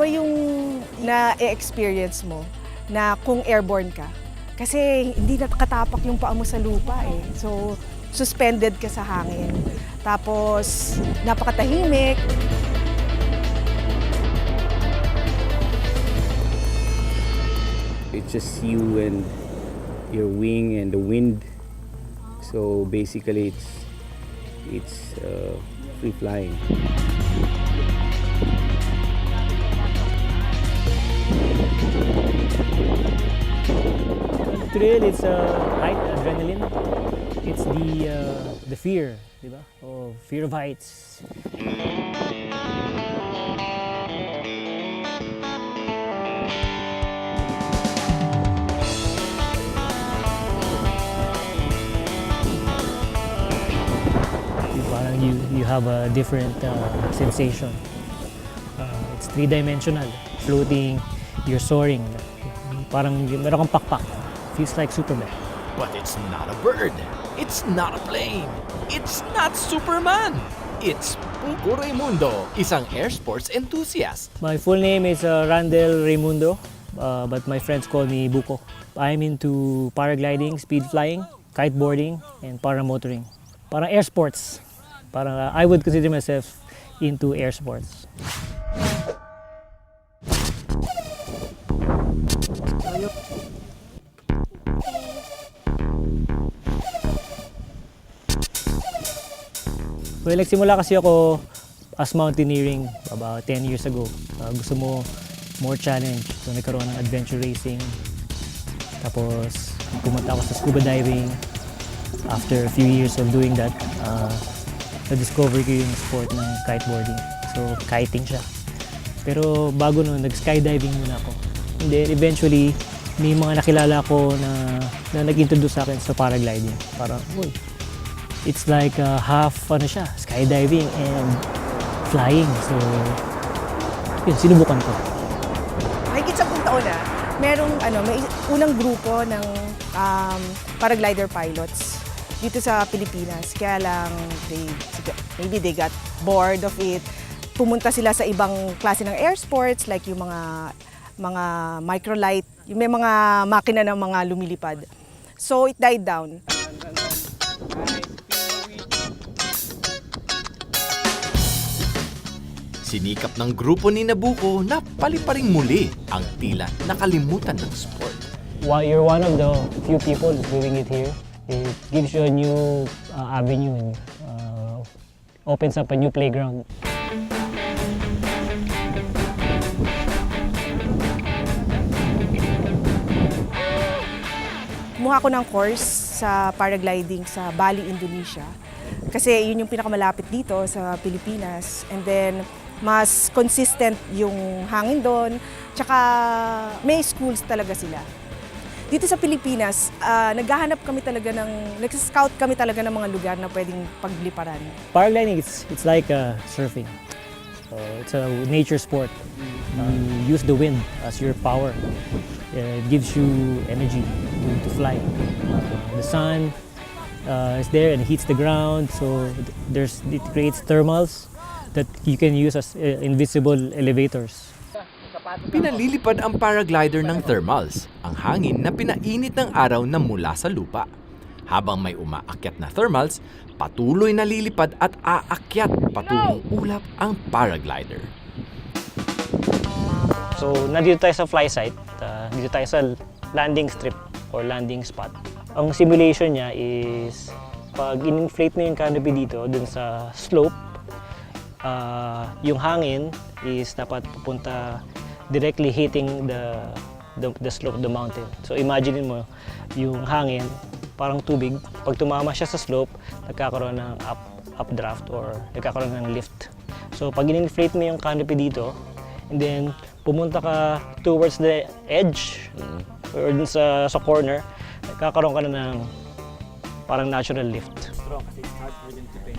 Iba yung na-experience mo na kung airborne ka. Kasi hindi nakatapak yung paa mo sa lupa eh. So, suspended ka sa hangin. Tapos, napakatahimik. It's just you and your wing and the wind. So basically, it's free flying. Thrill, it's height, adrenaline. It's the fear, di ba? Of fear of heights. Parang you have a different sensation. It's three-dimensional. Floating, you're soaring. Parang meron kang pakpak. Feels like Superman. But it's not a bird. It's not a plane. It's not Superman. It's BUKO Raimundo, isang air sports enthusiast. My full name is Randel Raimundo, but my friends call me BUKO. I'm into paragliding, speed flying, kiteboarding, and paramotoring. Parang air sports. Parang I would consider myself into air sports. Well, nagsimula kasi ako as mountaineering about 10 years ago. Gusto mo more challenge. So nagkaroon ng adventure racing. Tapos pumunta ako sa scuba diving. After a few years of doing that, na-discover ko yung sport ng kiteboarding. So kiting siya. Pero bago nun, nag-skydiving muna ako. And then eventually, may mga nakilala ko na nag-introduce sa akin sa paragliding. Parang, uy, it's like half siya, skydiving and flying. So, yun, sinubukan ko. Mahigit 10 taon na, may unang grupo ng paraglider pilots dito sa Pilipinas. Kaya lang, maybe they got bored of it. Pumunta sila sa ibang klase ng air sports, like yung mga microlight, yung may mga makina ng mga lumilipad. So, it died down. Sinikap ng grupo ni BUKO na paliparing muli ang tila nakalimutan ng sport. While you're one of the few people doing it here, it gives you a new avenue and opens up a new playground. Kumuha ko ng course sa paragliding sa Bali, Indonesia. Kasi yun yung pinakamalapit dito sa Pilipinas. And then, mas consistent yung hangin doon. Tsaka may schools talaga sila. Dito sa Pilipinas, naghahanap kami talaga nag-scout kami talaga ng mga lugar na pwedeng pagliparan. Paragliding, it's like surfing. It's a nature sport. You use the wind as your power. It gives you energy to fly. The sun is there and heats the ground, so it creates thermals that you can use as invisible elevators. Pinalilipad ang paraglider ng thermals, ang hangin na pinainit ng araw na mula sa lupa. Habang may umaakyat na thermals, patuloy na lilipad at aakyat patungong ulap ang paraglider. So, nandito tayo sa fly site, dito tayo sa landing strip or landing spot. Ang simulation niya is pag in-inflate mo yung canopy dito dun sa slope, yung hangin is dapat pupunta directly hitting the slope of the mountain. So imagine mo yung hangin parang tubig. Pag tumama siya sa slope, nagkakaroon ng updraft or nagkakaroon ng lift. So pag in-inflate mo yung canopy dito, and then pumunta ka towards the edge or dun sa corner, nagkakaroon ka na ng parang natural lift.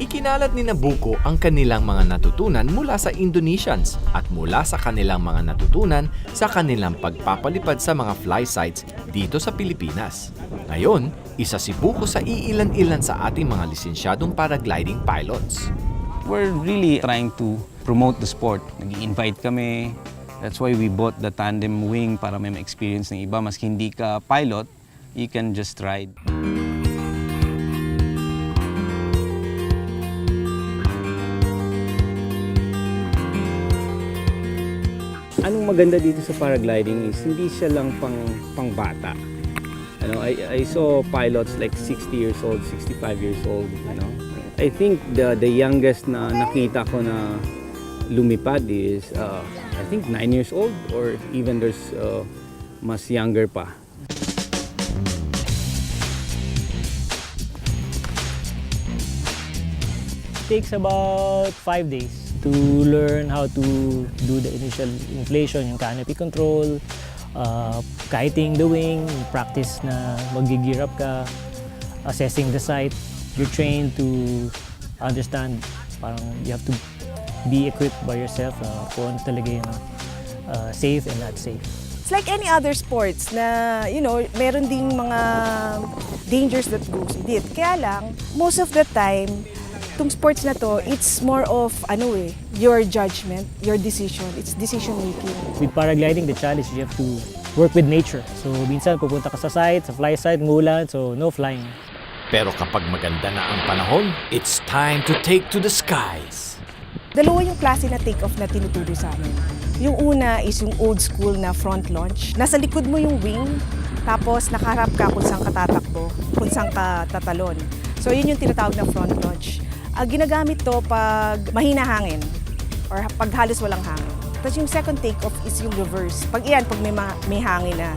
Ikinalat ni BUKO ang kanilang mga natutunan mula sa Indonesians at mula sa kanilang mga natutunan sa kanilang pagpapalipad sa mga fly sites dito sa Pilipinas. Ngayon, isa si BUKO sa iilan-ilan sa ating mga lisensyadong paragliding pilots. We're really trying to promote the sport. Nag-i-invite kami That's why we bought the tandem wing para may experience ng iba. Maski hindi ka pilot, you can just ride. Anong maganda dito sa paragliding is hindi siya lang pang bata. I saw pilots like 60 years old, 65 years old, I think the youngest na nakita ko na lumipad is I think 9 years old, or even there's mas younger pa. It takes about 5 days to learn how to do the initial inflation, yung canopy control, kiting the wing, practice na mag-gear up ka, assessing the site. You're trained to understand, parang you have to be equipped by yourself kung ano talaga yung safe and not safe. It's like any other sports na, meron ding mga dangers that goes with it. Kaya lang, most of the time, itong sports na to, it's more of, your judgment, your decision. It's decision making. With paragliding, the challenge is you have to work with nature. So, minsan pupunta ka sa site, sa fly site, ngulan, so no flying. Pero kapag maganda na ang panahon, it's time to take to the skies. Dalawa yung klase na take-off na tinuturo sa amin. Yung una is yung old school na front launch. Nasa likod mo yung wing, tapos nakaharap ka kung saan ka tatakbo, kung saan ka tatalon. So, yun yung tinatawag na front launch. Ginagamit to pag mahina hangin or pag halos walang hangin. Tapos yung second take-off is yung reverse. Pag may hangin na.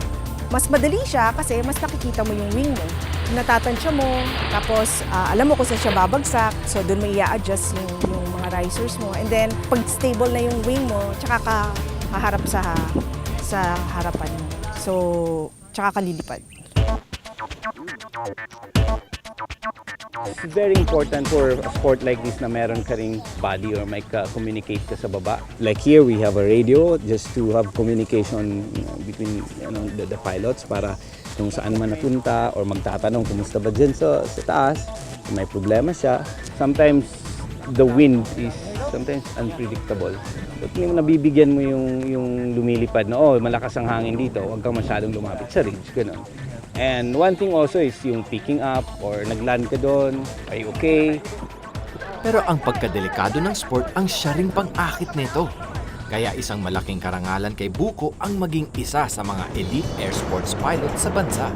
Mas madali siya kasi mas nakikita mo yung wing mo. Natatansya mo, tapos alam mo kung saan siya babagsak. So doon may i-adjust yung mga risers mo. And then pag stable na yung wing mo, tsaka ka haharap sa harapan mo. So, tsaka ka lilipad. It's very important for a sport like this na meron ka ring body or may communicate ka sa baba. Like here, we have a radio just to have communication between the pilots para kung saan man napunta or magtatanong kumusta ba dyan sa taas, kung may problema siya. Sometimes the wind is sometimes unpredictable. But nabibigyan mo yung lumilipad na, malakas ang hangin dito, huwag kang masyadong lumapit sa ridge, gano'n. And one thing also is yung picking up or nag-land ka doon, are you okay? Pero ang pagkadelikado ng sport ang siya ring pang-akit nito. Kaya isang malaking karangalan kay BUKO ang maging isa sa mga elite air sports pilot sa bansa.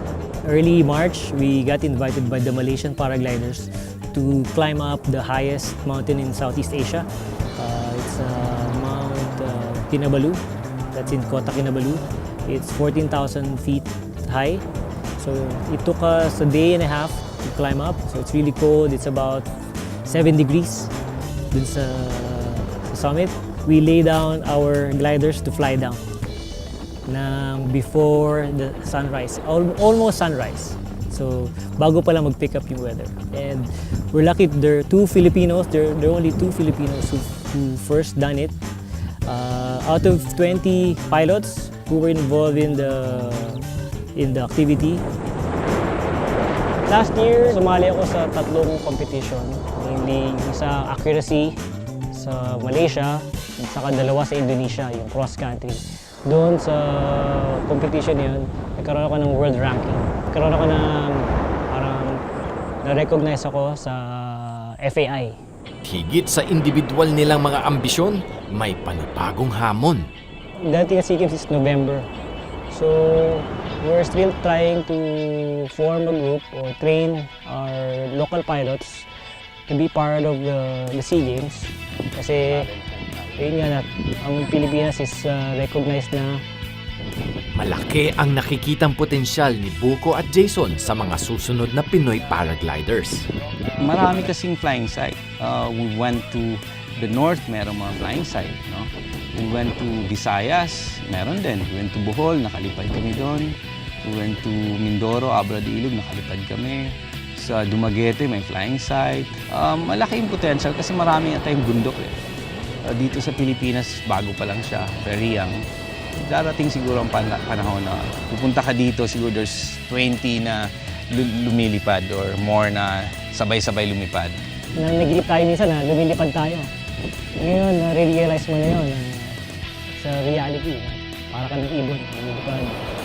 Early March, we got invited by the Malaysian paragliders to climb up the highest mountain in Southeast Asia. It's Mount Kinabalu. That's in Kota Kinabalu. It's 14,000 feet high. So it took us a day and a half to climb up. So it's really cold. It's about 7 degrees dun sa summit. We lay down our gliders to fly down before the sunrise, almost sunrise. So bago pa lang mag-pick up yung weather. And we're lucky there are 2 Filipinos. There are only 2 Filipinos who first done it. Out of 20 pilots who were involved in the activity. Last year, sumali ako sa 3 competition. Mainly sa accuracy sa Malaysia, at saka 2 sa Indonesia, yung cross country. Doon sa competition yun, nagkaroon ako ng world ranking. Nagkaroon ako ng parang na-recognize ako sa FAI. Higit sa individual nilang mga ambisyon, may panibagong hamon. Dati ang SEA Games is November. So, we're still trying to form a group or train our local pilots to be part of the SEA Games. Kasi, yun nga, ang Pilipinas is recognized na. Malaki ang nakikitang potensyal ni BUKO at Jason sa mga susunod na Pinoy paragliders. Marami kasing flying site. We went to the north, meron mga flying site. No? We went to Visayas, meron din. We went to Bohol, nakalipad kami doon. We went to Mindoro, Abra de Ilog, nakalipad kami. Sa Dumaguete, may flying site. Malaki yung potential kasi marami na tayong bundok. Dito sa Pilipinas, bago pa lang siya, very young. Darating siguro ang panahon na pupunta ka dito, siguro there's 20 na lumilipad or more na sabay-sabay lumipad. Nagilip tayo minsan na lumilipad tayo. Ngayon, na-realize mo na yun. sa reality. Para ka ng ibon, lumilipad.